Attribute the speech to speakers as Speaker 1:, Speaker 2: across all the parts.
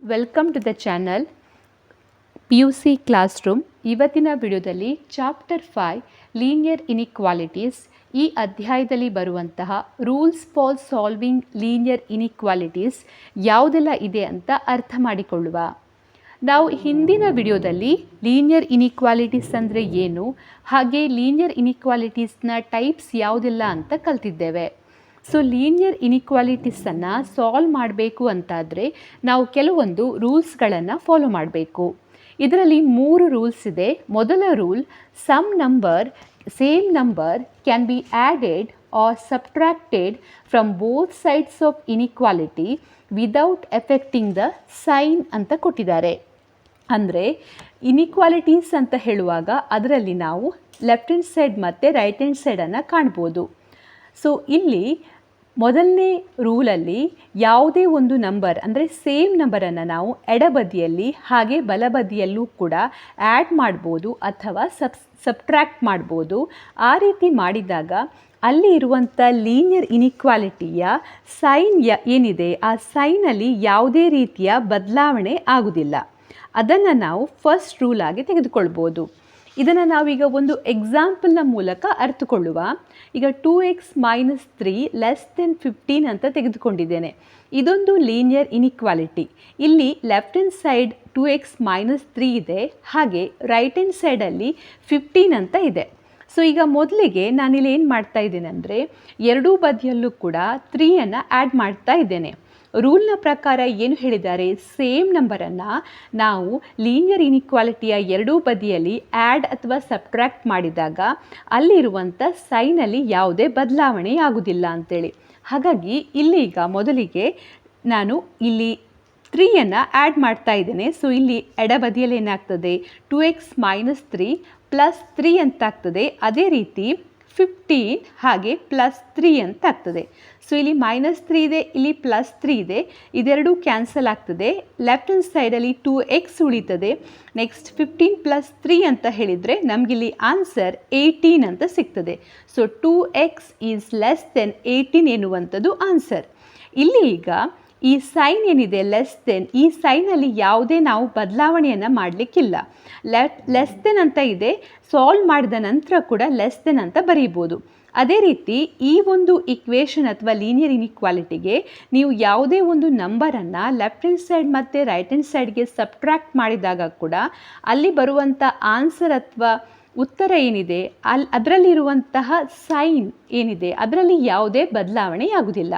Speaker 1: Welcome to the channel PUC classroom. ಇವತ್ತಿನ ವಿಡಿಯೋದಲ್ಲಿ chapter 5 linear inequalities ಈ ಅಧ್ಯಾಯದಲ್ಲಿ ಬರುವಂತಹ rules for solving linear inequalities ಯಾವುದೆಲ್ಲ ಇದೆ ಅಂತ ಅರ್ಥ ಮಾಡಿಕೊಳ್ಳುವ. ನಾವು ಹಿಂದಿನ ವಿಡಿಯೋದಲ್ಲಿ ಲೀನಿಯರ್ ಇನಿಕ್ವಾಲಿಟೀಸ್ ಅಂದರೆ ಏನು, ಹಾಗೆ ಲೀನಿಯರ್ ಇನಿಕ್ವಾಲಿಟೀಸ್ನ ಟೈಪ್ಸ್ ಯಾವುದೆಲ್ಲ ಅಂತ ಕಲ್ತಿದ್ದೇವೆ. ಸೊ ಲೀನಿಯರ್ ಇನಿಕ್ವಾಲಿಟೀಸನ್ನು ಸಾಲ್ವ್ ಮಾಡಬೇಕು ಅಂತಾದರೆ ನಾವು ಕೆಲವೊಂದು ರೂಲ್ಸ್ಗಳನ್ನು ಫಾಲೋ ಮಾಡಬೇಕು. ಇದರಲ್ಲಿ 3 ರೂಲ್ಸ್ ಇದೆ. ಮೊದಲ rule, same number can be added or subtracted from both sides of inequality without affecting the sign ಅಂತ ಕೊಟ್ಟಿದ್ದಾರೆ. ಅಂದರೆ ಇನಿಕ್ವಾಲಿಟೀಸ್ ಅಂತ ಹೇಳುವಾಗ ಅದರಲ್ಲಿ ನಾವು ಲೆಫ್ಟ್ ಹ್ಯಾಂಡ್ ಸೈಡ್ ಮತ್ತು ರೈಟ್ ಹ್ಯಾಂಡ್ ಸೈಡನ್ನು ಕಾಣ್ಬೋದು. ಸೊ ಇಲ್ಲಿ ಮೊದಲನೇ ರೂಲಲ್ಲಿ ಯಾವುದೇ ಒಂದು ನಂಬರ್ ಅಂದರೆ ಸೇಮ್ ನಂಬರನ್ನು ನಾವು ಎಡಬದಿಯಲ್ಲಿ ಹಾಗೆ ಬಲಬದಿಯಲ್ಲೂ ಕೂಡ ಆ್ಯಡ್ ಮಾಡ್ಬೋದು ಅಥವಾ ಸಬ್ಟ್ರ್ಯಾಕ್ಟ್ ಮಾಡ್ಬೋದು. ಆ ರೀತಿ ಮಾಡಿದಾಗ ಅಲ್ಲಿ ಇರುವಂಥ ಲೀನಿಯರ್ ಇನಿಕ್ವಾಲಿಟಿಯ ಸೈನ್ ಏನಿದೆ ಆ ಸೈನಲ್ಲಿ ಯಾವುದೇ ರೀತಿಯ ಬದಲಾವಣೆ ಆಗುವುದಿಲ್ಲ. ಅದನ್ನು ನಾವು ಫಸ್ಟ್ ರೂಲ್ ಆಗಿ ತೆಗೆದುಕೊಳ್ಬೋದು. ಇದನ್ನು ನಾವೀಗ ಒಂದು ಎಕ್ಸಾಂಪಲ್ನ ಮೂಲಕ ಅರ್ಥಕೊಳ್ಳುವ. ಈಗ 2x - 3 < 15 ಅಂತ ತೆಗೆದುಕೊಂಡಿದ್ದೇನೆ. ಇದೊಂದು ಲೀನಿಯರ್ ಇನಿಕ್ವಾಲಿಟಿ. ಇಲ್ಲಿ ಲೆಫ್ಟ್ ಹ್ಯಾಂಡ್ ಸೈಡ್ 2x - 3 ಇದೆ, ಹಾಗೆ ರೈಟ್ ಹ್ಯಾಂಡ್ ಸೈಡಲ್ಲಿ 15 ಅಂತ ಇದೆ. ಸೊ ಈಗ ಮೊದಲಿಗೆ ನಾನಿಲ್ಲಿ ಏನು ಮಾಡ್ತಾ ಇದ್ದೇನೆ ಅಂದರೆ ಎರಡೂ ಬದಿಯಲ್ಲೂ ಕೂಡ 3ಯನ್ನು ಆ್ಯಡ್ ಮಾಡ್ತಾ ಇದ್ದೇನೆ. ರೂಲ್ನ ಪ್ರಕಾರ ಏನು ಹೇಳಿದ್ದಾರೆ, ಸೇಮ್ ನಂಬರನ್ನು ನಾವು ಲೀನಿಯರ್ ಇನಿಕ್ವಾಲಿಟಿಯ ಎರಡೂ ಬದಿಯಲ್ಲಿ ಆ್ಯಡ್ ಅಥವಾ ಸಬ್ಟ್ರ್ಯಾಕ್ಟ್ ಮಾಡಿದಾಗ ಅಲ್ಲಿರುವಂಥ ಸೈನಲ್ಲಿ ಯಾವುದೇ ಬದಲಾವಣೆ ಆಗುವುದಿಲ್ಲ ಅಂತೇಳಿ. ಹಾಗಾಗಿ ಇಲ್ಲೀಗ ಮೊದಲಿಗೆ ನಾನು ಇಲ್ಲಿ 3ಯನ್ನು ಆ್ಯಡ್ ಮಾಡ್ತಾ ಇದ್ದೇನೆ. ಸೊ ಇಲ್ಲಿ ಎಡಬದಿಯಲ್ಲಿ ಏನಾಗ್ತದೆ, 2x - 3 + 3 ಅಂತ ಆಗ್ತದೆ. ಅದೇ ರೀತಿ 15 ಹಾಗೆ +3 ಅಂತ ಆಗ್ತದೆ. ಸೊ ಇಲ್ಲಿ -3 ಇದೆ, ಇಲ್ಲಿ +3 ಇದೆ, ಇದೆರಡೂ ಕ್ಯಾನ್ಸಲ್ ಆಗ್ತದೆ. ಲೆಫ್ಟ್ ಹ್ಯಾಂಡ್ ಸೈಡಲ್ಲಿ 2x ಉಳಿತದೆ. ನೆಕ್ಸ್ಟ್ 15 + 3 ಅಂತ ಹೇಳಿದರೆ ನಮಗಿಲ್ಲಿ ಆನ್ಸರ್ 18 ಅಂತ ಸಿಗ್ತದೆ. ಸೊ 2x > 18 ಎನ್ನುವಂಥದ್ದು ಆನ್ಸರ್. ಇಲ್ಲಿ ಈಗ ಈ ಸೈನ್ ಏನಿದೆ ಈ ಸೈನಲ್ಲಿ ಯಾವುದೇ ನಾವು ಬದಲಾವಣೆಯನ್ನು ಮಾಡಲಿಕ್ಕಿಲ್ಲ. ಲೆಸ್ ದೆನ್ ಅಂತ ಇದೆ, ಸಾಲ್ವ್ ಮಾಡಿದ ನಂತರ ಕೂಡ ಲೆಸ್ ದೆನ್ ಅಂತ ಬರೀಬೋದು. ಅದೇ ರೀತಿ ಈ ಒಂದು ಇಕ್ವೇಷನ್ ಅಥವಾ ಲೀನಿಯರ್ ಇನಿಕ್ವಾಲಿಟಿಗೆ ನೀವು ಯಾವುದೇ ಒಂದು ನಂಬರನ್ನು ಲೆಫ್ಟ್ ಹ್ಯಾಂಡ್ ಸೈಡ್ ಮತ್ತು ರೈಟ್ ಹ್ಯಾಂಡ್ ಸೈಡ್ಗೆ ಸಬ್ಟ್ರ್ಯಾಕ್ಟ್ ಮಾಡಿದಾಗ ಕೂಡ ಅಲ್ಲಿ ಬರುವಂಥ ಆನ್ಸರ್ ಅಥವಾ ಉತ್ತರ ಏನಿದೆ ಅದರಲ್ಲಿರುವಂತಹ ಸೈನ್ ಏನಿದೆ ಅದರಲ್ಲಿ ಯಾವುದೇ ಬದಲಾವಣೆ ಆಗುವುದಿಲ್ಲ.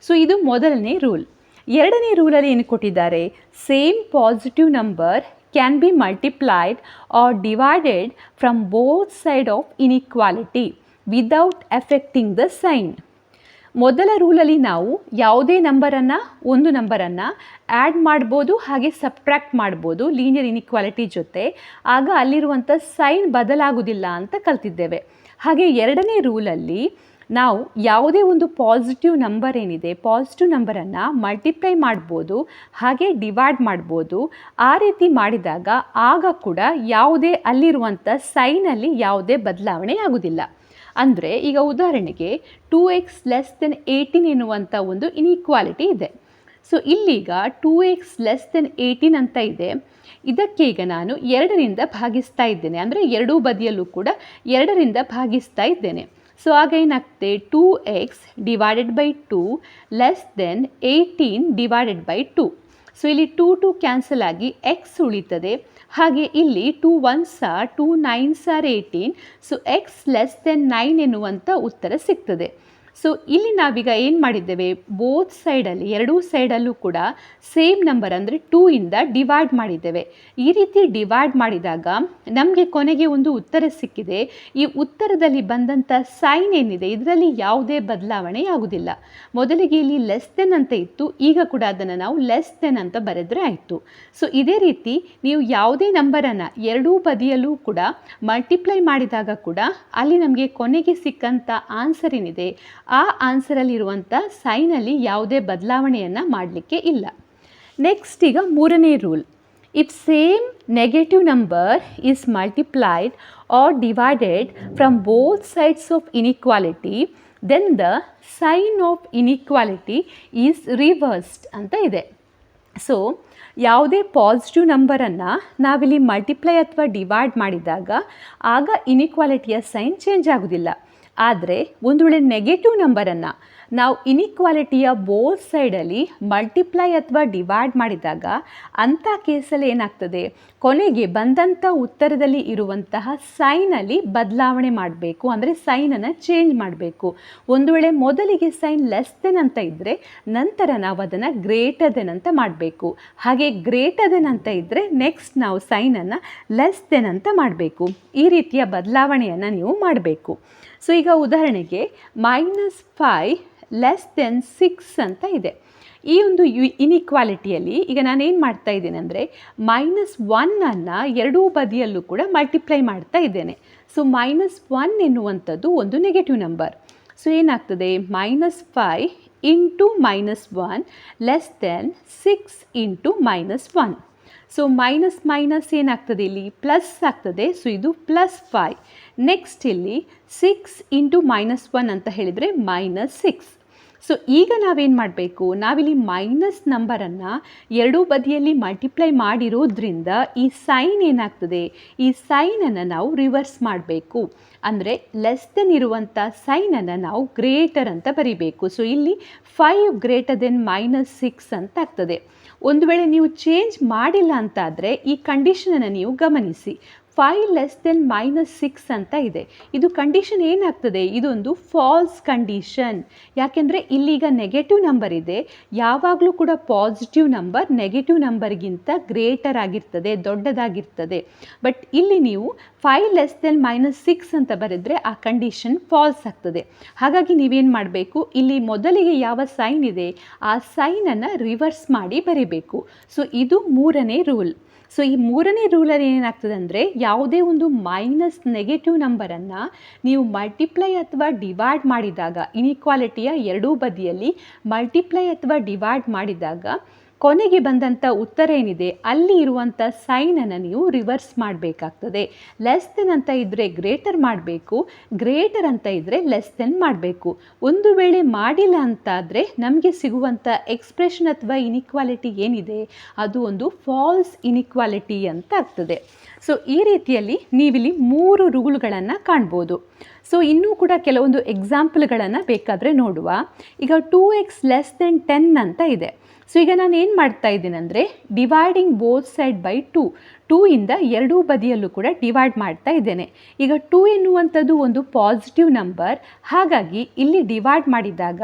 Speaker 1: ಸೊ ಇದು ಮೊದಲನೇ ರೂಲ್. ಎರಡನೇ ರೂಲಲ್ಲಿ ಏನು ಕೊಟ್ಟಿದ್ದಾರೆ, same positive number can be multiplied or divided from both side of inequality without affecting the sign. ಮೊದಲ ರೂಲಲ್ಲಿ ನಾವು ಯಾವುದೇ ಒಂದು ನಂಬರನ್ನು ಆ್ಯಡ್ ಮಾಡ್ಬೋದು ಹಾಗೆ ಸಬ್ಟ್ರ್ಯಾಕ್ಟ್ ಮಾಡ್ಬೋದು ಲೀನಿಯರ್ ಇನಿಕ್ವಾಲಿಟಿ ಜೊತೆ, ಆಗ ಅಲ್ಲಿರುವಂಥ ಸೈನ್ ಬದಲಾಗುವುದಿಲ್ಲ ಅಂತ ಕಲ್ತಿದ್ದೇವೆ. ಹಾಗೆ ಎರಡನೇ ರೂಲಲ್ಲಿ ನಾವು ಯಾವುದೇ ಒಂದು ಪಾಸಿಟಿವ್ ನಂಬರ್ ಏನಿದೆ ಪಾಸಿಟಿವ್ ನಂಬರನ್ನು ಮಲ್ಟಿಪ್ಲೈ ಮಾಡ್ಬೋದು ಹಾಗೆ ಡಿವೈಡ್ ಮಾಡ್ಬೋದು. ಆ ರೀತಿ ಮಾಡಿದಾಗ ಆಗ ಕೂಡ ಯಾವುದೇ ಅಲ್ಲಿರುವಂಥ ಸೈನಲ್ಲಿ ಯಾವುದೇ ಬದಲಾವಣೆ ಆಗುವುದಿಲ್ಲ. ಅಂದರೆ ಈಗ ಉದಾಹರಣೆಗೆ 2x < 18 ಎನ್ನುವಂಥ ಒಂದು ಇನಿಕ್ವಾಲಿಟಿ ಇದೆ. ಸೊ ಇಲ್ಲೀಗ 2x < 18 ಅಂತ ಇದೆ. ಇದಕ್ಕೆ ಈಗ ನಾನು 2ರಿಂದ ಭಾಗಿಸ್ತಾ ಇದ್ದೇನೆ, ಅಂದರೆ ಎರಡೂ ಬದಿಯಲ್ಲೂ ಕೂಡ 2ರಿಂದ ಭಾಗಿಸ್ತಾ ಇದ್ದೇನೆ. ಸೊ ಆಗ ಏನಾಗ್ತದೆ, 2x / 2 < 18 / 2. ಸೊ ಇಲ್ಲಿ 2 ಕ್ಯಾನ್ಸಲ್ ಆಗಿ x ಉಳಿತದೆ. ಹಾಗೆ ಇಲ್ಲಿ 2 1s 2 9s 18. ಸೊ x < 9 ಎನ್ನುವಂಥ ಉತ್ತರ ಸಿಗ್ತದೆ. ಸೊ ಇಲ್ಲಿ ನಾವೀಗ ಏನು ಮಾಡಿದ್ದೇವೆ, ಬೋತ್ ಸೈಡಲ್ಲಿ ಎರಡೂ ಸೈಡಲ್ಲೂ ಕೂಡ ಸೇಮ್ ನಂಬರ್ ಅಂದರೆ 2ಇಂದ ಡಿವೈಡ್ ಮಾಡಿದ್ದೇವೆ. ಈ ರೀತಿ ಡಿವೈಡ್ ಮಾಡಿದಾಗ ನಮಗೆ ಕೊನೆಗೆ ಒಂದು ಉತ್ತರ ಸಿಕ್ಕಿದೆ. ಈ ಉತ್ತರದಲ್ಲಿ ಬಂದಂಥ ಸೈನ್ ಏನಿದೆ ಇದರಲ್ಲಿ ಯಾವುದೇ ಬದಲಾವಣೆ ಆಗುವುದಿಲ್ಲ. ಮೊದಲಿಗೆ ಇಲ್ಲಿ ಲೆಸ್ ದೆನ್ ಅಂತ ಇತ್ತು, ಈಗ ಕೂಡ ಅದನ್ನು ನಾವು ಲೆಸ್ ದೆನ್ ಅಂತ ಬರೆದರೆ ಆಯಿತು. ಸೊ ಇದೇ ರೀತಿ ನೀವು ಯಾವುದೇ ನಂಬರನ್ನು ಎರಡೂ ಬದಿಯಲ್ಲೂ ಕೂಡ ಮಲ್ಟಿಪ್ಲೈ ಮಾಡಿದಾಗ ಕೂಡ ಅಲ್ಲಿ ನಮಗೆ ಕೊನೆಗೆ ಸಿಕ್ಕಂಥ ಆನ್ಸರ್ ಏನಿದೆ ಆ ಆನ್ಸರಲ್ಲಿರುವಂಥ ಸೈನಲ್ಲಿ ಯಾವುದೇ ಬದಲಾವಣೆಯನ್ನು ಮಾಡಲಿಕ್ಕೆ ಇಲ್ಲ. ನೆಕ್ಸ್ಟ್ ಈಗ ಮೂರನೇ rule, if same negative number is multiplied or divided from both sides of inequality then the sign of inequality is reversed ಅಂತ ಇದೆ. ಸೊ ಯಾವುದೇ ಪಾಸಿಟಿವ್ ನಂಬರನ್ನು ನಾವಿಲ್ಲಿ ಮಲ್ಟಿಪ್ಲೈ ಅಥವಾ ಡಿವೈಡ್ ಮಾಡಿದಾಗ ಆಗ ಇನಿಕ್ವಾಲಿಟಿಯ ಸೈನ್ ಚೇಂಜ್ ಆಗೋದಿಲ್ಲ. ಆದರೆ ಒಂದು ವೇಳೆ ನೆಗೆಟಿವ್ ನಂಬರನ್ನು ನಾವು ಇನಿಕ್ವಾಲಿಟಿಯ ಬೋತ್ ಸೈಡಲ್ಲಿ ಮಲ್ಟಿಪ್ಲೈ ಅಥವಾ ಡಿವೈಡ್ ಮಾಡಿದಾಗ ಅಂಥ ಕೇಸಲ್ಲಿ ಏನಾಗ್ತದೆ, ಕೊನೆಗೆ ಬಂದಂಥ ಉತ್ತರದಲ್ಲಿ ಇರುವಂತಹ ಸೈನಲ್ಲಿ ಬದಲಾವಣೆ ಮಾಡಬೇಕು, ಅಂದರೆ ಸೈನನ್ನು ಚೇಂಜ್ ಮಾಡಬೇಕು. ಒಂದು ವೇಳೆ ಮೊದಲಿಗೆ ಸೈನ್ ಲೆಸ್ ದೆನ್ ಅಂತ ಇದ್ದರೆ ನಂತರ ನಾವು ಅದನ್ನು ಗ್ರೇಟರ್ ದೆನ್ ಅಂತ ಮಾಡಬೇಕು. ಹಾಗೆ ಗ್ರೇಟರ್ ದೆನ್ ಅಂತ ಇದ್ದರೆ ನೆಕ್ಸ್ಟ್ ನಾವು ಸೈನನ್ನು ಲೆಸ್ ದೆನ್ ಅಂತ ಮಾಡಬೇಕು. ಈ ರೀತಿಯ ಬದಲಾವಣೆಯನ್ನು ನೀವು ಮಾಡಬೇಕು. ಸೊ ಈಗ ಉದಾಹರಣೆಗೆ -5 ಲೆಸ್ ದೆನ್ 6 ಅಂತ ಇದೆ. ಈ ಒಂದು ಇನಿಕ್ವಾಲಿಟಿಯಲ್ಲಿ ಈಗ ನಾನೇನು ಮಾಡ್ತಾ ಇದ್ದೇನೆ ಅಂದರೆ -1 ಎರಡೂ ಬದಿಯಲ್ಲೂ ಕೂಡ ಮಲ್ಟಿಪ್ಲೈ ಮಾಡ್ತಾ ಇದ್ದೇನೆ. ಸೊ -1 ಎನ್ನುವಂಥದ್ದು ಒಂದು ನೆಗೆಟಿವ್ ನಂಬರ್. ಸೊ ಏನಾಗ್ತದೆ, -5 into -1 less than 6 into -1. So minus ಏನಾಗ್ತದೆ, ಇಲ್ಲಿ ಪ್ಲಸ್ ಆಗ್ತದೆ. ಸೊ ಇದು +5. ನೆಕ್ಸ್ಟ್ ಇಲ್ಲಿ 6 ಇಂಟು -1 ಅಂತ ಹೇಳಿದರೆ -6. ಸೊ ಈಗ ನಾವೇನು ಮಾಡಬೇಕು, ನಾವಿಲ್ಲಿ ಮೈನಸ್ ನಂಬರನ್ನು ಎರಡೂ ಬದಿಯಲ್ಲಿ ಮಲ್ಟಿಪ್ಲೈ ಮಾಡಿರೋದ್ರಿಂದ ಈ ಸೈನ್ ಏನಾಗ್ತದೆ, ಈ ಸೈನನ್ನು ನಾವು ರಿವರ್ಸ್ ಮಾಡಬೇಕು. ಅಂದರೆ ಲೆಸ್ ದೆನ್ ಇರುವಂಥ ಸೈನನ್ನು ನಾವು ಗ್ರೇಟರ್ ಅಂತ ಬರಿಬೇಕು. ಸೊ ಇಲ್ಲಿ 5 ಗ್ರೇಟರ್ ದೆನ್ -6 ಅಂತ ಆಗ್ತದೆ. ಒಂದು ವೇಳೆ ನೀವು ಚೇಂಜ್ ಮಾಡಿಲ್ಲ ಅಂತಾದರೆ ಈ ಕಂಡೀಷನನ್ನು ನೀವು ಗಮನಿಸಿ. 5 ಲೆಸ್ ದೆನ್ -6 ಅಂತ ಇದೆ. ಇದು ಕಂಡೀಷನ್ ಏನಾಗ್ತದೆ, ಇದೊಂದು ಫಾಲ್ಸ್ ಕಂಡೀಷನ್. ಯಾಕೆಂದರೆ ಇಲ್ಲೀಗ ನೆಗೆಟಿವ್ ನಂಬರ್ ಇದೆ. ಯಾವಾಗಲೂ ಕೂಡ ಪಾಸಿಟಿವ್ ನಂಬರ್ ನೆಗೆಟಿವ್ ನಂಬರ್ಗಿಂತ ಗ್ರೇಟರ್ ಆಗಿರ್ತದೆ, ದೊಡ್ಡದಾಗಿರ್ತದೆ. ಬಟ್ ಇಲ್ಲಿ ನೀವು 5 ಲೆಸ್ ದೆನ್ -6 ಅಂತ ಬರೆದರೆ ಆ ಕಂಡೀಷನ್ ಫಾಲ್ಸ್ ಆಗ್ತದೆ. ಹಾಗಾಗಿ ನೀವೇನು ಮಾಡಬೇಕು, ಇಲ್ಲಿ ಮೊದಲಿಗೆ ಯಾವ ಸೈನ್ ಇದೆ ಆ ಸೈನನ್ನು ರಿವರ್ಸ್ ಮಾಡಿ ಬರೀಬೇಕು. ಸೊ ಇದು ಮೂರನೇ ರೂಲ್. ಸೊ ಈ ಮೂರನೇ ರೂಲಲ್ಲಿ ಏನಾಗ್ತದೆ ಅಂದರೆ, ಯಾವುದೇ ಒಂದು ಮೈನಸ್ ನೆಗೆಟಿವ್ ನಂಬರನ್ನು ನೀವು ಮಲ್ಟಿಪ್ಲೈ ಅಥವಾ ಡಿವೈಡ್ ಮಾಡಿದಾಗ, ಇನಿಕ್ವಾಲಿಟಿಯ ಎರಡೂ ಬದಿಯಲ್ಲಿ ಮಲ್ಟಿಪ್ಲೈ ಅಥವಾ ಡಿವೈಡ್ ಮಾಡಿದಾಗ ಕೊನೆಗೆ ಬಂದಂಥ ಉತ್ತರ ಏನಿದೆ ಅಲ್ಲಿ ಇರುವಂಥ ಸೈನನ್ನು ನೀವು ರಿವರ್ಸ್ ಮಾಡಬೇಕಾಗ್ತದೆ. ಲೆಸ್ ದೆನ್ ಅಂತ ಇದ್ದರೆ ಗ್ರೇಟರ್ ಮಾಡಬೇಕು, ಗ್ರೇಟರ್ ಅಂತ ಇದ್ದರೆ ಲೆಸ್ ದೆನ್ ಮಾಡಬೇಕು. ಒಂದು ವೇಳೆ ಮಾಡಿಲ್ಲ ಅಂತಾದರೆ ನಮಗೆ ಸಿಗುವಂಥ ಎಕ್ಸ್ಪ್ರೆಷನ್ ಅಥವಾ ಇನಿಕ್ವಾಲಿಟಿ ಏನಿದೆ ಅದು ಒಂದು ಫಾಲ್ಸ್ ಇನಿಕ್ವಾಲಿಟಿ ಅಂತ ಆಗ್ತದೆ. ಸೊ ಈ ರೀತಿಯಲ್ಲಿ ನೀವಿಲ್ಲಿ 3 ರೂಲ್ಗಳನ್ನು ಕಾಣ್ಬೋದು. ಸೊ ಇನ್ನೂ ಕೂಡ ಕೆಲವೊಂದು ಎಕ್ಸಾಂಪಲ್ಗಳನ್ನು ಬೇಕಾದರೆ ನೋಡುವ. ಈಗ 2x ಲೆಸ್ ದೆನ್ 10 ಅಂತ ಇದೆ. ಸೊ ಈಗ ನಾನು ಏನು ಮಾಡ್ತಾ ಇದ್ದೀನಿ ಅಂದರೆ, ಡಿವೈಡಿಂಗ್ ಬೋತ್ ಸೈಡ್ ಬೈ 2 ಇಂದ ಎರಡೂ ಬದಿಯಲ್ಲೂ ಕೂಡ ಡಿವೈಡ್ ಮಾಡ್ತಾ ಇದ್ದೇನೆ. ಈಗ 2 ಎನ್ನುವಂಥದ್ದು ಒಂದು ಪಾಸಿಟಿವ್ ನಂಬರ್. ಹಾಗಾಗಿ ಇಲ್ಲಿ ಡಿವೈಡ್ ಮಾಡಿದಾಗ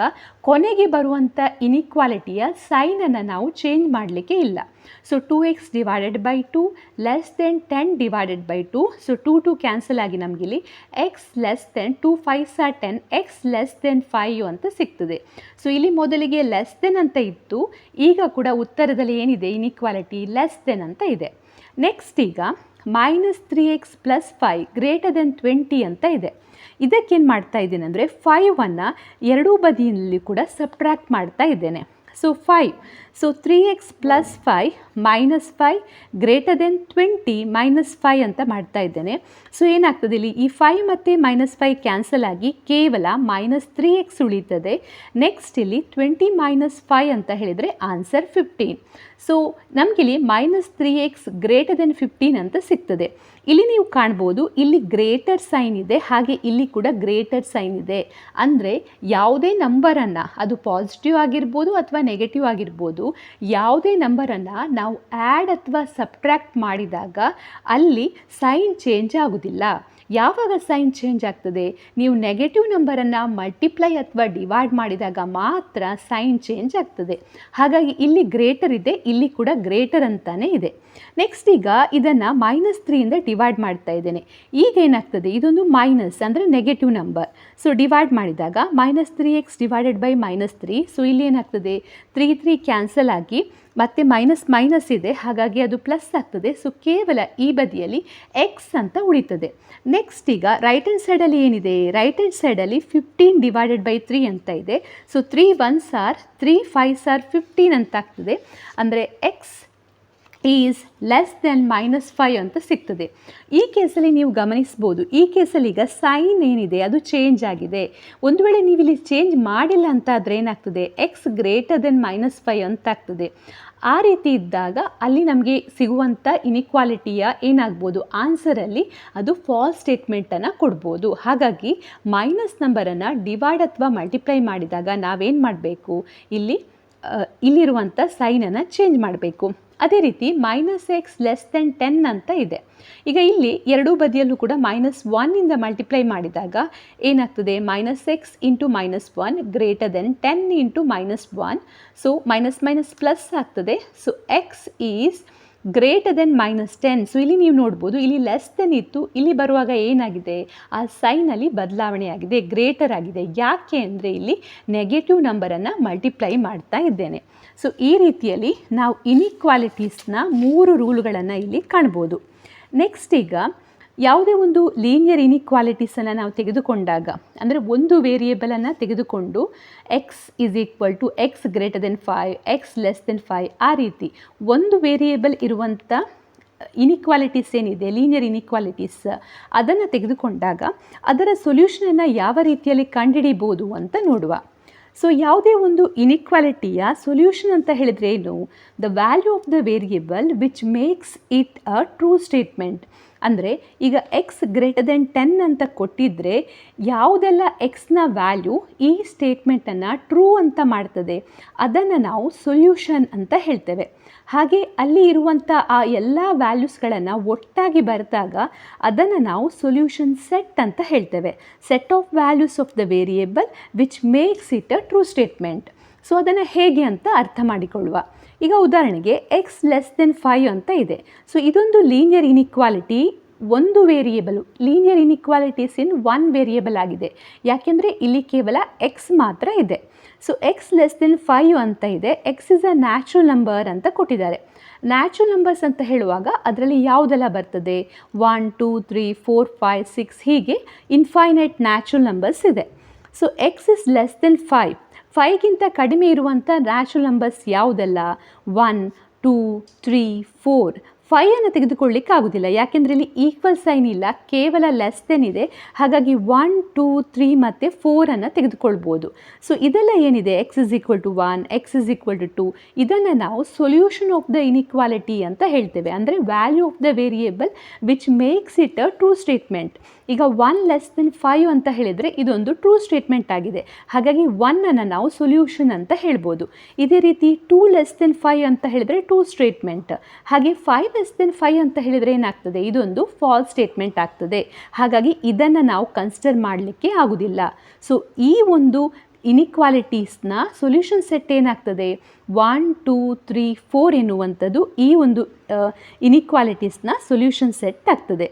Speaker 1: ಕೊನೆಗೆ ಬರುವಂಥ ಇನಿಕ್ವಾಲಿಟಿಯ ಸೈನನ್ನು ನಾವು ಚೇಂಜ್ ಮಾಡಲಿಕ್ಕೆ ಇಲ್ಲ. So 2x divided by 2 less than 10 divided by 2. So 2 cancel ಆಗಿ ನಮಗಿಲ್ಲಿ x less than 2 5s are 10, x less than 5 ಅಂತ ಸಿಗ್ತದೆ. ಸೊ ಇಲ್ಲಿ ಮೊದಲಿಗೆ ಲೆಸ್ ದೆನ್ ಅಂತ ಇತ್ತು, ಈಗ ಕೂಡ ಉತ್ತರದಲ್ಲಿ ಏನಿದೆ ಇನಿಕ್ವಾಲಿಟಿ ಲೆಸ್ ದೆನ್ ಅಂತ ಇದೆ. ನೆಕ್ಸ್ಟ್ ಈಗ -3x + 5 ಗ್ರೇಟರ್ ದೆನ್ 20 ಅಂತ ಇದೆ. ಇದಕ್ಕೇನು ಮಾಡ್ತಾ ಇದ್ದೇನೆ ಅಂದರೆ 5ಅನ್ನು ಎರಡೂ ಬದಿಯಲ್ಲಿ ಕೂಡ ಸಬ್ಟ್ರ್ಯಾಕ್ಟ್ ಮಾಡ್ತಾ ಇದ್ದೇನೆ. So 5, so 3x + 5 -5 greater than 20 -5 ಅಂತ ಮಾಡ್ತಾ ಇದ್ದೇನೆ. ಸೊ ಏನಾಗ್ತದೆ ಇಲ್ಲಿ ಈ 5 ಮತ್ತು -5 ಕ್ಯಾನ್ಸಲ್ ಆಗಿ ಕೇವಲ -3x ಉಳಿತದೆ. ನೆಕ್ಸ್ಟ್ ಇಲ್ಲಿ 20 - 5 ಅಂತ ಹೇಳಿದರೆ ಆನ್ಸರ್ 15. ಸೊ ನಮಗಿಲ್ಲಿ -3x ಗ್ರೇಟರ್ ದೆನ್ 15 ಅಂತ ಸಿಗ್ತದೆ. ಇಲ್ಲಿ ನೀವು ಕಾಣ್ಬೋದು, ಇಲ್ಲಿ ಗ್ರೇಟರ್ ಸೈನ್ ಇದೆ, ಹಾಗೆ ಇಲ್ಲಿ ಕೂಡ ಗ್ರೇಟರ್ ಸೈನ್ ಇದೆ. ಅಂದರೆ ಯಾವುದೇ ನಂಬರನ್ನು, ಅದು ಪಾಸಿಟಿವ್ ಆಗಿರ್ಬೋದು ಅಥವಾ ನೆಗೆಟಿವ್ ಆಗಿರ್ಬೋದು, ಯಾವುದೇ ನಂಬರನ್ನು ನಾವು ಆ್ಯಡ್ ಅಥವಾ ಸಬ್ಟ್ರ್ಯಾಕ್ಟ್ ಮಾಡಿದಾಗ ಅಲ್ಲಿ ಸೈನ್ ಚೇಂಜ್ ಆಗೋದಿಲ್ಲ. ಯಾವಾಗ ಸೈನ್ ಚೇಂಜ್ ಆಗ್ತದೆ, ನೀವು ನೆಗೆಟಿವ್ ನಂಬರನ್ನು ಮಲ್ಟಿಪ್ಲೈ ಅಥವಾ ಡಿವೈಡ್ ಮಾಡಿದಾಗ ಮಾತ್ರ ಸೈನ್ ಚೇಂಜ್ ಆಗ್ತದೆ. ಹಾಗಾಗಿ ಇಲ್ಲಿ ಗ್ರೇಟರ್ ಇದೆ, ಇಲ್ಲಿ ಕೂಡ ಗ್ರೇಟರ್ ಅಂತಾನೆ ಇದೆ. ನೆಕ್ಸ್ಟ್ ಈಗ ಇದನ್ನು -3ಇಂದ ಡಿವೈಡ್ ಮಾಡ್ತಾ ಇದ್ದೇನೆ. ಈಗ ಏನಾಗ್ತದೆ, ಇದೊಂದು ಮೈನಸ್ ಅಂದರೆ ನೆಗೆಟಿವ್ ನಂಬರ್. ಸೊ ಡಿವೈಡ್ ಮಾಡಿದಾಗ -3x ಡಿವೈಡೆಡ್ ಬೈ -3. ಸೊ ಇಲ್ಲಿ ಏನಾಗ್ತದೆ 3 ಕ್ಯಾನ್ಸಲ್ ಆಗಿ ಮತ್ತು ಮೈನಸ್ ಇದೆ, ಹಾಗಾಗಿ ಅದು ಪ್ಲಸ್ ಆಗ್ತದೆ. ಸೊ ಕೇವಲ ಈ ಬದಿಯಲ್ಲಿ x ಅಂತ ಉಳಿತದೆ. ನೆಕ್ಸ್ಟ್ ಈಗ ರೈಟ್ ಹ್ಯಾಂಡ್ ಸೈಡಲ್ಲಿ ಏನಿದೆ, ರೈಟ್ ಹ್ಯಾಂಡ್ ಸೈಡಲ್ಲಿ 15 ಡಿವೈಡೆಡ್ ಬೈ 3 ಅಂತ ಇದೆ. So 3 1s are 3 5s are 15 ಅಂತ ಆಗ್ತದೆ. ಅಂದರೆ x ಈಸ್ ಲೆಸ್ ದೆನ್ -5 ಅಂತ ಸಿಗ್ತದೆ. ಈ ಕೇಸಲ್ಲಿ ನೀವು ಗಮನಿಸ್ಬೋದು, ಈ ಕೇಸಲ್ಲಿ ಈಗ ಸೈನ್ ಏನಿದೆ ಅದು ಚೇಂಜ್ ಆಗಿದೆ. ಒಂದು ವೇಳೆ ನೀವು ಇಲ್ಲಿ ಚೇಂಜ್ ಮಾಡಿಲ್ಲ ಅಂತ ಆದರೆ ಏನಾಗ್ತದೆ, ಎಕ್ಸ್ ಗ್ರೇಟರ್ ದೆನ್ -5 ಅಂತ ಆಗ್ತದೆ. ಆ ರೀತಿ ಇದ್ದಾಗ ಅಲ್ಲಿ ನಮಗೆ ಸಿಗುವಂಥ ಇನಿಕ್ವಾಲಿಟಿಯ ಏನಾಗ್ಬೋದು, ಆನ್ಸರಲ್ಲಿ ಅದು ಫಾಲ್ಸ್ ಸ್ಟೇಟ್ಮೆಂಟನ್ನು ಕೊಡ್ಬೋದು. ಹಾಗಾಗಿ ಮೈನಸ್ ನಂಬರನ್ನು ಡಿವೈಡ್ ಅಥವಾ ಮಲ್ಟಿಪ್ಲೈ ಮಾಡಿದಾಗ ನಾವೇನು ಮಾಡಬೇಕು, ಇಲ್ಲಿರುವಂಥ ಸೈನನ್ನು ಚೇಂಜ್ ಮಾಡಬೇಕು. ಅದೇ ರೀತಿ -x<10 ಅಂತ ಇದೆ. ಈಗ ಇಲ್ಲಿ ಎರಡೂ ಬದಿಯಲ್ಲೂ ಕೂಡ -1 ಮಲ್ಟಿಪ್ಲೈ ಮಾಡಿದಾಗ ಏನಾಗ್ತದೆ, -x × -1 greater than 10 × -1. So minus plus ಆಗ್ತದೆ. So x is greater than -10. So ಇಲ್ಲಿ ನೀವು ನೋಡ್ಬೋದು, ಇಲ್ಲಿ ಲೆಸ್ ದೆನ್ ಇತ್ತು, ಇಲ್ಲಿ ಬರುವಾಗ ಏನಾಗಿದೆ, ಆ ಸೈನಲ್ಲಿ ಬದಲಾವಣೆ ಆಗಿದೆ, ಗ್ರೇಟರ್ ಆಗಿದೆ. ಯಾಕೆ ಅಂದರೆ ಇಲ್ಲಿ ನೆಗೆಟಿವ್ ನಂಬರನ್ನು ಮಲ್ಟಿಪ್ಲೈ ಮಾಡ್ತಾ ಇದ್ದೇನೆ. ಸೊ ಈ ರೀತಿಯಲ್ಲಿ ನಾವು ಇನಿಕ್ವಾಲಿಟೀಸ್ನ 3 ರೂಲ್ಗಳನ್ನು ಇಲ್ಲಿ ಕಾಣ್ಬೋದು. ನೆಕ್ಸ್ಟ್ ಈಗ ಯಾವುದೇ ಒಂದು ಲೀನಿಯರ್ ಇನಿಕ್ವಾಲಿಟೀಸನ್ನು ನಾವು ತೆಗೆದುಕೊಂಡಾಗ, ಅಂದರೆ ಒಂದು ವೇರಿಯೇಬಲನ್ನು ತೆಗೆದುಕೊಂಡು X greater than 5, X less than 5, ಆ ರೀತಿ ಒಂದು ವೇರಿಯೇಬಲ್ ಇರುವಂಥ ಇನಿಕ್ವಾಲಿಟೀಸ್ ಏನಿದೆ, ಲೀನಿಯರ್ ಇನಿಕ್ವಾಲಿಟೀಸ್, ಅದನ್ನು ತೆಗೆದುಕೊಂಡಾಗ ಅದರ ಸೊಲ್ಯೂಷನನ್ನು ಯಾವ ರೀತಿಯಲ್ಲಿ ಕಂಡುಹಿಡಿಬೋದು ಅಂತ ನೋಡುವ. ಸೊ ಯಾವುದೇ ಒಂದು ಇನಿಕ್ವಾಲಿಟಿಯ ಸೊಲ್ಯೂಷನ್ ಅಂತ ಹೇಳಿದರೆ ಏನು, the value of the variable which makes it a true statement. ಅಂದರೆ ಈಗ ಎಕ್ಸ್ ಗ್ರೇಟರ್ ದೆನ್ 10 ಅಂತ ಕೊಟ್ಟಿದ್ದರೆ ಯಾವುದೆಲ್ಲ ಎಕ್ಸ್ನ ವ್ಯಾಲ್ಯೂ ಈ ಸ್ಟೇಟ್ಮೆಂಟನ್ನು ಟ್ರೂ ಅಂತ ಮಾಡ್ತದೆ ಅದನ್ನು ನಾವು ಸೊಲ್ಯೂಷನ್ ಅಂತ ಹೇಳ್ತೇವೆ. ಹಾಗೆ ಅಲ್ಲಿ ಇರುವಂಥ ಆ ಎಲ್ಲ ವ್ಯಾಲ್ಯೂಸ್ಗಳನ್ನು ಒಟ್ಟಾಗಿ ಬರೆದಾಗ ಅದನ್ನು ನಾವು ಸೊಲ್ಯೂಷನ್ ಸೆಟ್ ಅಂತ ಹೇಳ್ತೇವೆ. Set of values of the variable which makes it a true statement. So ಅದನ್ನು ಹೇಗೆ ಅಂತ ಅರ್ಥ ಮಾಡಿಕೊಳ್ಳುವ. ಈಗ ಉದಾಹರಣೆಗೆ ಎಕ್ಸ್ ಲೆಸ್ ದೆನ್ 5 ಅಂತ ಇದೆ. ಸೊ ಇದೊಂದು ಲೀನಿಯರ್ ಇನಿಕ್ವಾಲಿಟಿ, ಒಂದು ವೇರಿಯೇಬಲು. ಲೀನಿಯರ್ ಇನಿಕ್ವಾಲಿಟೀಸ್ ಇನ್ ಒನ್ ವೇರಿಯೇಬಲ್ ಆಗಿದೆ, ಯಾಕೆಂದರೆ ಇಲ್ಲಿ ಕೇವಲ ಎಕ್ಸ್ ಮಾತ್ರ ಇದೆ. ಸೊ ಎಕ್ಸ್ ಲೆಸ್ ದೆನ್ 5 ಅಂತ ಇದೆ. X is a natural number ಅಂತ ಕೊಟ್ಟಿದ್ದಾರೆ. ನ್ಯಾಚುರಲ್ ನಂಬರ್ಸ್ ಅಂತ ಹೇಳುವಾಗ ಅದರಲ್ಲಿ ಯಾವುದೆಲ್ಲ ಬರ್ತದೆ, 1 2 3 4 5 6 ಹೀಗೆ ಇನ್ಫೈನೈಟ್ ನ್ಯಾಚುರಲ್ ನಂಬರ್ಸ್ ಇದೆ. So X is less than 5. 5ಗಿಂತ ಕಡಿಮೆ ಇರುವಂಥ ನ್ಯಾಚುರಲ್ ನಂಬರ್ಸ್ ಯಾವುದೆಲ್ಲ, 1 2 3 4. 5ಅನ್ನು ತೆಗೆದುಕೊಳ್ಳಿಕ್ಕೆ ಆಗೋದಿಲ್ಲ, ಯಾಕೆಂದರೆ ಇಲ್ಲಿ ಈಕ್ವಲ್ ಸೈನ್ ಇಲ್ಲ, ಕೇವಲ ಲೆಸ್ ದೆನ್ ಇದೆ. ಹಾಗಾಗಿ 1 2 3 ಮತ್ತು 4ಅನ್ನು ತೆಗೆದುಕೊಳ್ಬೋದು. ಸೊ ಇದೆಲ್ಲ ಏನಿದೆ, x is equal to 1, x is equal to 2, ಇದನ್ನು ನಾವು ಸೊಲ್ಯೂಷನ್ ಆಫ್ ದ ಇನಿಕ್ವಾಲಿಟಿ ಅಂತ ಹೇಳ್ತೇವೆ. ಅಂದರೆ value of the variable which makes it a true statement. ಈಗ 1 ಲೆಸ್ ದೆನ್ 5 ಅಂತ ಹೇಳಿದರೆ ಇದೊಂದು ಟ್ರೂ ಸ್ಟೇಟ್ಮೆಂಟ್ ಆಗಿದೆ. ಹಾಗಾಗಿ 1ಅನ್ನು ನಾವು ಸೊಲ್ಯೂಷನ್ ಅಂತ ಹೇಳ್ಬೋದು. ಇದೇ ರೀತಿ 2 ಲೆಸ್ ದೆನ್ 5 ಅಂತ ಹೇಳಿದರೆ ಟ್ರೂ ಸ್ಟೇಟ್ಮೆಂಟ್. ಹಾಗೆ 5 ಲೆಸ್ ದೆನ್ 5 ಅಂತ ಹೇಳಿದರೆ ಏನಾಗ್ತದೆ, ಇದೊಂದು ಫಾಲ್ಸ್ ಸ್ಟೇಟ್ಮೆಂಟ್ ಆಗ್ತದೆ. ಹಾಗಾಗಿ ಇದನ್ನು ನಾವು ಕನ್ಸಿಡರ್ ಮಾಡಲಿಕ್ಕೆ ಆಗೋದಿಲ್ಲ. ಸೊ ಈ ಒಂದು ಇನಿಕ್ವಾಲಿಟೀಸ್ನ ಸೊಲ್ಯೂಷನ್ ಸೆಟ್ ಏನಾಗ್ತದೆ, 1 2 3 4 ಎನ್ನುವಂಥದ್ದು ಈ ಒಂದು ಇನಿಕ್ವಾಲಿಟೀಸ್ನ ಸೊಲ್ಯೂಷನ್ ಸೆಟ್ ಆಗ್ತದೆ.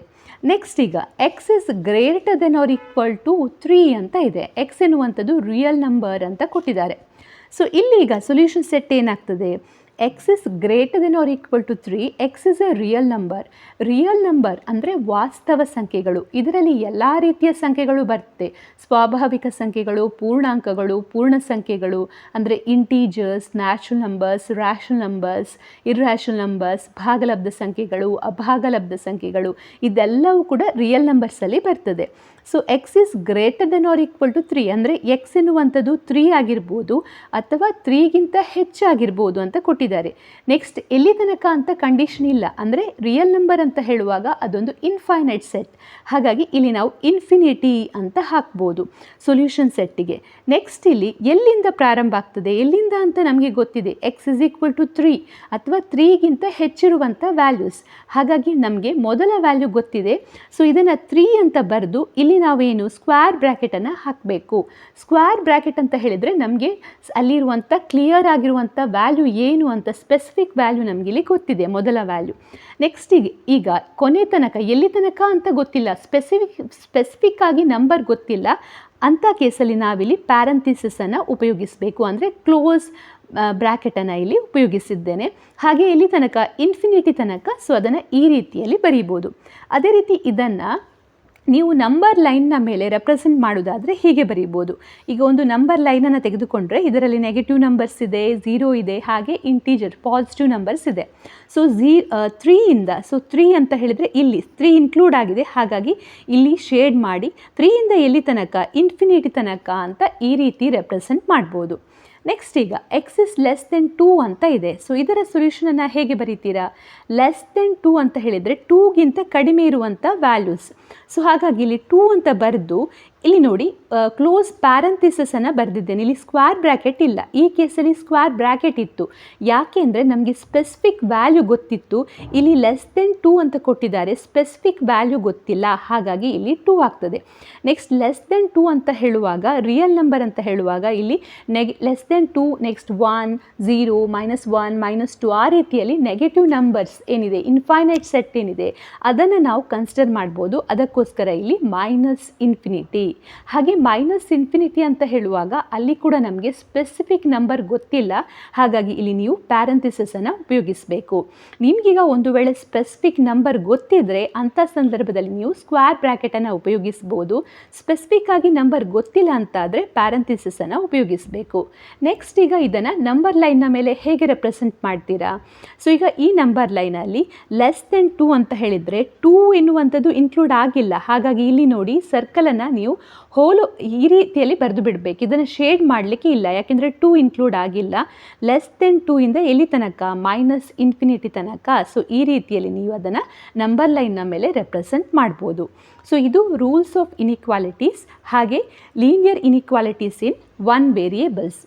Speaker 1: ನೆಕ್ಸ್ಟ್ ಈಗ x is greater than or equal to 3 ಅಂತ ಇದೆ. ಎಕ್ಸ್ ಎನ್ನುವಂಥದ್ದು ರಿಯಲ್ ನಂಬರ್ ಅಂತ ಕೊಟ್ಟಿದ್ದಾರೆ. ಸೊ ಇಲ್ಲಿ ಈಗ ಸೊಲ್ಯೂಷನ್ ಸೆಟ್ ಏನಾಗ್ತದೆ, x is greater than or equal to 3, x is a real number. Real number ಅಂದರೆ ವಾಸ್ತವ ಸಂಖ್ಯೆಗಳು. ಇದರಲ್ಲಿ ಎಲ್ಲ ರೀತಿಯ ಸಂಖ್ಯೆಗಳು ಬರುತ್ತೆ. ಸ್ವಾಭಾವಿಕ ಸಂಖ್ಯೆಗಳು, ಪೂರ್ಣಾಂಕಗಳು, ಪೂರ್ಣ ಸಂಖ್ಯೆಗಳು ಅಂದರೆ integers, natural numbers, rational numbers, irrational numbers, ಭಾಗಲಬ್ಧ ಸಂಖ್ಯೆಗಳು, ಅಭಾಗಲಬ್ಧ ಸಂಖ್ಯೆಗಳು, ಇದೆಲ್ಲವೂ ಕೂಡ ರಿಯಲ್ ನಂಬರ್ಸಲ್ಲಿ ಬರ್ತದೆ. So X is greater than or equal to 3 ಅಂದರೆ ಎಕ್ಸ್ ಎನ್ನುವಂಥದ್ದು 3 ಆಗಿರ್ಬೋದು ಅಥವಾ 3ಗಿಂತ ಹೆಚ್ಚಾಗಿರ್ಬೋದು ಅಂತ ಕೊಟ್ಟಿದ್ದಾರೆ. ನೆಕ್ಸ್ಟ್ ಎಲ್ಲಿ ತನಕ ಅಂತ ಕಂಡೀಷನ್ ಇಲ್ಲ, ಅಂದರೆ ರಿಯಲ್ ನಂಬರ್ ಅಂತ ಹೇಳುವಾಗ ಅದೊಂದು ಇನ್ಫೈನೈಟ್ ಸೆಟ್. ಹಾಗಾಗಿ ಇಲ್ಲಿ ನಾವು ಇನ್ಫಿನಿಟಿ ಅಂತ ಹಾಕ್ಬೋದು ಸೊಲ್ಯೂಷನ್ ಸೆಟ್ಟಿಗೆ. ನೆಕ್ಸ್ಟ್ ಇಲ್ಲಿ ಎಲ್ಲಿಂದ ಪ್ರಾರಂಭ ಆಗ್ತದೆ, ಎಲ್ಲಿಂದ ಅಂತ ನಮಗೆ ಗೊತ್ತಿದೆ, ಎಕ್ಸ್ ಇಸ್ ಈಕ್ವಲ್ ಟು 3 ಅಥವಾ 3ಗಿಂತ ಹೆಚ್ಚಿರುವಂಥ ವ್ಯಾಲ್ಯೂಸ್. ಹಾಗಾಗಿ ನಮಗೆ ಮೊದಲ ವ್ಯಾಲ್ಯೂ ಗೊತ್ತಿದೆ. ಸೊ ಇದನ್ನು 3 ಅಂತ ಬರೆದು ಇಲ್ಲಿ ನಾವೇನು ಸ್ಕ್ವೇರ್ ಬ್ರ್ಯಾಕೆಟನ್ನು ಹಾಕಬೇಕು. ಸ್ಕ್ವೇರ್ ಬ್ರ್ಯಾಕೆಟ್ ಅಂತ ಹೇಳಿದರೆ ನಮಗೆ ಅಲ್ಲಿರುವಂಥ ಕ್ಲಿಯರ್ ಆಗಿರುವಂಥ ವ್ಯಾಲ್ಯೂ ಏನು ಅಂತ ಸ್ಪೆಸಿಫಿಕ್ ವ್ಯಾಲ್ಯೂ ನಮಗೆ ಇಲ್ಲಿ ಗೊತ್ತಿದೆ, ಮೊದಲ ವ್ಯಾಲ್ಯೂ. ನೆಕ್ಸ್ಟ್ ಈಗ ಕೊನೆ ತನಕ ಎಲ್ಲಿ ತನಕ ಅಂತ ಗೊತ್ತಿಲ್ಲ, ಸ್ಪೆಸಿಫಿಕ್ ಆಗಿ ನಂಬರ್ ಗೊತ್ತಿಲ್ಲ, ಅಂಥ ಕೇಸಲ್ಲಿ ನಾವಿಲ್ಲಿ ಪ್ಯಾರಂಥಿಸಿಸನ್ನು ಉಪಯೋಗಿಸಬೇಕು. ಅಂದರೆ ಕ್ಲೋಸ್ ಬ್ರ್ಯಾಕೆಟನ್ನು ಇಲ್ಲಿ ಉಪಯೋಗಿಸಿದ್ದೇನೆ. ಹಾಗೆ ಇಲ್ಲಿ ತನಕ ಇನ್ಫಿನಿಟಿ ತನಕ. ಸೊ ಅದನ್ನು ಈ ರೀತಿಯಲ್ಲಿ ಬರೀಬೋದು. ಅದೇ ರೀತಿ ಇದನ್ನು ನೀವು ನಂಬರ್ ಲೈನ್ನ ಮೇಲೆ ರೆಪ್ರೆಸೆಂಟ್ ಮಾಡೋದಾದರೆ ಹೀಗೆ ಬರೀಬೋದು. ಈಗ ಒಂದು ನಂಬರ್ ಲೈನನ್ನು ತೆಗೆದುಕೊಂಡ್ರೆ ಇದರಲ್ಲಿ ನೆಗೆಟಿವ್ ನಂಬರ್ಸ್ ಇದೆ, 0 ಇದೆ, ಹಾಗೆ ಇಂಟೀಜರ್ ಪಾಸಿಟಿವ್ ನಂಬರ್ಸ್ ಇದೆ. ಸೊ 3ಇಂದ 3 ಅಂತ ಹೇಳಿದರೆ ಇಲ್ಲಿ 3 ಇನ್ಕ್ಲೂಡ್ ಆಗಿದೆ, ಹಾಗಾಗಿ ಇಲ್ಲಿ ಶೇಡ್ ಮಾಡಿ 3ಇಂದ ಎಲ್ಲಿ ತನಕ, ಇನ್ಫಿನಿಟಿ ತನಕ ಅಂತ ಈ ರೀತಿ ರೆಪ್ರೆಸೆಂಟ್ ಮಾಡ್ಬೋದು. ನೆಕ್ಸ್ಟ್ ಈಗ ಎಕ್ಸ್ ಇಸ್ ಲೆಸ್ ದೆನ್ 2 ಅಂತ ಇದೆ. ಸೊ ಇದರ ಸೊಲ್ಯೂಷನನ್ನು ಹೇಗೆ ಬರೀತೀರಾ? ಲೆಸ್ ದೆನ್ 2 ಅಂತ ಹೇಳಿದರೆ 2ಗಿಂತ ಕಡಿಮೆ ಇರುವಂಥ ವ್ಯಾಲ್ಯೂಸ್. ಸೊ ಹಾಗಾಗಿ ಇಲ್ಲಿ 2 ಅಂತ ಬರೆದು ಇಲ್ಲಿ ನೋಡಿ ಕ್ಲೋಸ್ ಪ್ಯಾರಂಥಿಸಸನ್ನು ಬರೆದಿದ್ದೇನೆ. ಇಲ್ಲಿ ಸ್ಕ್ವೇರ್ ಬ್ರ್ಯಾಕೆಟ್ ಇಲ್ಲ, ಈ ಕೇಸಲ್ಲಿ ಸ್ಕ್ವೇರ್ ಬ್ರ್ಯಾಕೆಟ್ ಇತ್ತು. ಯಾಕೆ ಅಂದರೆ ನಮಗೆ ಸ್ಪೆಸಿಫಿಕ್ ವ್ಯಾಲ್ಯೂ ಗೊತ್ತಿತ್ತು. ಇಲ್ಲಿ ಲೆಸ್ ದೆನ್ 2 ಅಂತ ಕೊಟ್ಟಿದ್ದಾರೆ, ಸ್ಪೆಸಿಫಿಕ್ ವ್ಯಾಲ್ಯೂ ಗೊತ್ತಿಲ್ಲ, ಹಾಗಾಗಿ ಇಲ್ಲಿ 2 ಆಗ್ತದೆ. ನೆಕ್ಸ್ಟ್ ಲೆಸ್ ದೆನ್ 2 ಅಂತ ಹೇಳುವಾಗ, ರಿಯಲ್ ನಂಬರ್ ಅಂತ ಹೇಳುವಾಗ ಇಲ್ಲಿ ಲೆಸ್ ದೆನ್ 2, ನೆಕ್ಸ್ಟ್ 1, 0, -1, -2 ಆ ರೀತಿಯಲ್ಲಿ ನೆಗೆಟಿವ್ ನಂಬರ್ಸ್ ಏನಿದೆ, ಇನ್ಫೈನೈಟ್ ಸೆಟ್ ಏನಿದೆ ಅದನ್ನು ನಾವು ಕನ್ಸಿಡರ್ ಮಾಡ್ಬೋದು. ಅದಕ್ಕೋಸ್ಕರ ಇಲ್ಲಿ ಮೈನಸ್ ಇನ್ಫಿನಿಟಿ. ಹಾಗೆ ಮೈನಸ್ ಇನ್ಫಿನಿಟಿ ಅಂತ ಹೇಳುವಾಗ ಅಲ್ಲಿ ಕೂಡ ನಮಗೆ ಸ್ಪೆಸಿಫಿಕ್ ನಂಬರ್ ಗೊತ್ತಿಲ್ಲ, ಹಾಗಾಗಿ ಇಲ್ಲಿ ನೀವು ಪ್ಯಾರಂಥಿಸಸನ್ನು ಉಪಯೋಗಿಸಬೇಕು. ನಿಮಗೀಗ ಒಂದು ವೇಳೆ ಸ್ಪೆಸಿಫಿಕ್ ನಂಬರ್ ಗೊತ್ತಿದ್ದರೆ ಅಂಥ ಸಂದರ್ಭದಲ್ಲಿ ನೀವು ಸ್ಕ್ವೇರ್ ಬ್ರ್ಯಾಕೆಟನ್ನು ಉಪಯೋಗಿಸ್ಬೋದು. ಸ್ಪೆಸಿಫಿಕ್ ಆಗಿ ನಂಬರ್ ಗೊತ್ತಿಲ್ಲ ಅಂತಾದರೆ ಪ್ಯಾರಂಥಿಸಸನ್ನು ಉಪಯೋಗಿಸಬೇಕು. ನೆಕ್ಸ್ಟ್ ಈಗ ಇದನ್ನು ನಂಬರ್ ಲೈನ್ನ ಮೇಲೆ ಹೇಗೆ ರೆಪ್ರೆಸೆಂಟ್ ಮಾಡ್ತೀರಾ? ಸೊ ಈಗ ಈ ನಂಬರ್ ಲೈನಲ್ಲಿ ಲೆಸ್ ದೆನ್ 2 ಅಂತ ಹೇಳಿದರೆ 2 ಎನ್ನುವಂಥದ್ದು ಇನ್ಕ್ಲೂಡ್ ಆಗಿಲ್ಲ, ಹಾಗಾಗಿ ಇಲ್ಲಿ ನೋಡಿ ಸರ್ಕಲನ್ನು ನೀವು ಹೋಲು ಈ ರೀತಿಯಲ್ಲಿ ಬರೆದು ಬಿಡಬೇಕು. ಇದನ್ನು ಶೇಡ್ ಮಾಡಲಿಕ್ಕೆ ಇಲ್ಲ, ಯಾಕೆಂದರೆ 2 ಇನ್ಕ್ಲೂಡ್ ಆಗಿಲ್ಲ. ಲೆಸ್ ದೆನ್ 2ಇಂದ ಎಲ್ಲಿ ತನಕ, ಮೈನಸ್ ಇನ್ಫಿನಿಟಿ ತನಕ. ಸೊ ಈ ರೀತಿಯಲ್ಲಿ ನೀವು ಅದನ್ನು ನಂಬರ್ ಲೈನ್ನ ಮೇಲೆ ರೆಪ್ರೆಸೆಂಟ್ ಮಾಡ್ಬೋದು. ಸೊ ಇದು ರೂಲ್ಸ್ ಆಫ್ ಇನ್ಇಕ್ವಾಲಿಟೀಸ್ ಹಾಗೆ linear inequalities in one variables.